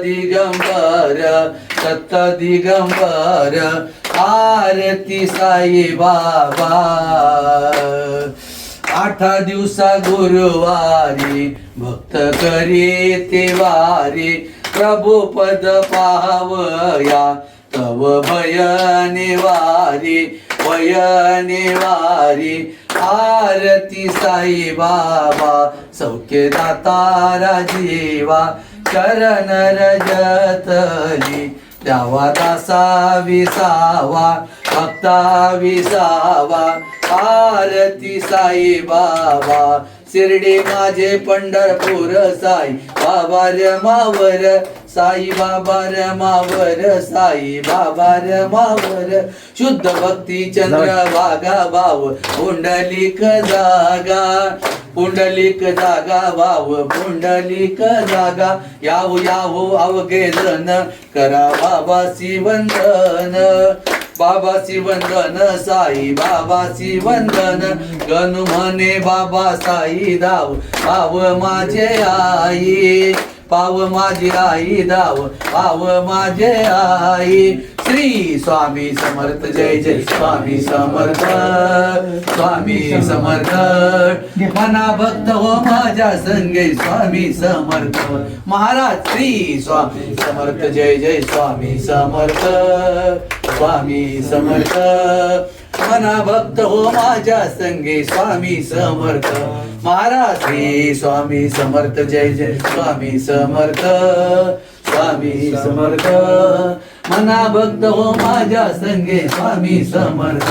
दिगंबर दत्त दिगंबर आरती साई बाबा 8 दिवसा गुरुवारी भक्त करी ते वारी प्रभू पद पाहवया तव भय निवारी वय निवारी आरती साई बाबा सौख्य दातारा जीवा चरण रजतली द्यावा दासा विसावा भक्ता विसावा आरती साई बाबा शिर्डी माझे पंढरपूर साई बाबा रमावर साई बाबा रमावर साई बाबा रमावर शुद्ध भक्ती चंद्र वागा भाव पुंडलिक जागा पुंडलिक जागा भाव पुंडलिक जागा यावो यावो अवघे जन करा बाबासी वंदन बाबासी वंदन साई बाबासी वंदन गणू म्हणे बाबा साई धाव पाव माझे आई पाव माझी आई धाव पाव माझे आई श्री स्वामी समर्थ जय जय स्वामी समर्थ स्वामी समर्थ मना भक्त हो माझ्या संगे स्वामी समर्थ महाराज श्री स्वामी समर्थ जय जय स्वामी समर्थ स्वामी समर्थ मना भक्त हो माझ्या संगे स्वामी समर्थ महाराज श्री स्वामी समर्थ जय जय स्वामी समर्थ स्वामी समर्थ मना भक्त हो माझ्या संगे स्वामी समर्थ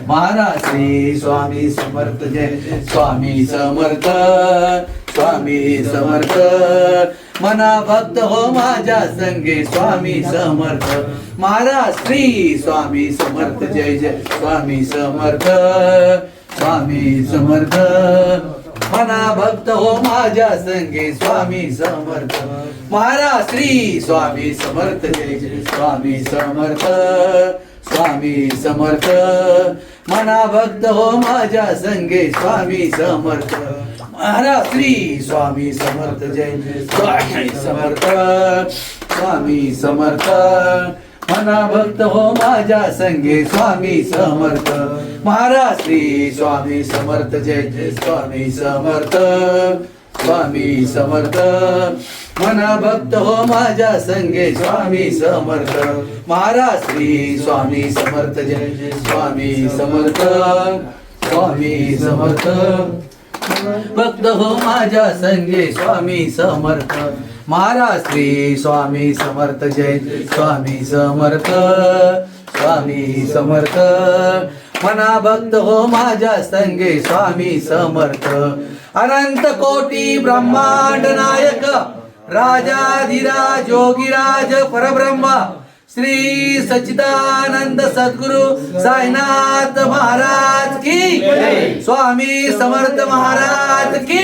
महाराज श्री स्वामी समर्थ जय जय स्वामी समर्थ स्वामी समर्थ मना भक्त हो माझ्या संगे स्वामी समर्थ महाराज श्री स्वामी समर्थ जय जय स्वामी समर्थ स्वामी समर्थ मना भक्त हो माझ्या संगे स्वामी समर्थ महाराज श्री स्वामी समर्थ जय जय स्वामी समर्थ स्वामी समर्थ मना भक्त हो माझ्या संगे स्वामी समर्थ महाराज श्री स्वामी समर्थ जय जय स्वामी समर्थ स्वामी समर्थ मना भक्त हो माझ्या संगे स्वामी समर्थ महाराज श्री स्वामी समर्थ जय जय स्वामी समर्थ स्वामी समर्थ मना भक्त हो माझ्या संगे स्वामी समर्थ महाराज श्री स्वामी समर्थ जय जय स्वामी समर्थ स्वामी समर्थ भक्त हो माझ्या संगे स्वामी समर्थ महाराज श्री स्वामी समर्थ जय जय स्वामी समर्थ स्वामी समर्थ मना भक्त हो माझ्या संगे स्वामी समर्थ अनंत कोटी ब्रह्मांड नायक राजाधिराज योगीराज परब्रह्म श्री सच्चिदानंद सद्गुरु साईनाथ महाराज की स्वामी समर्थ महाराज की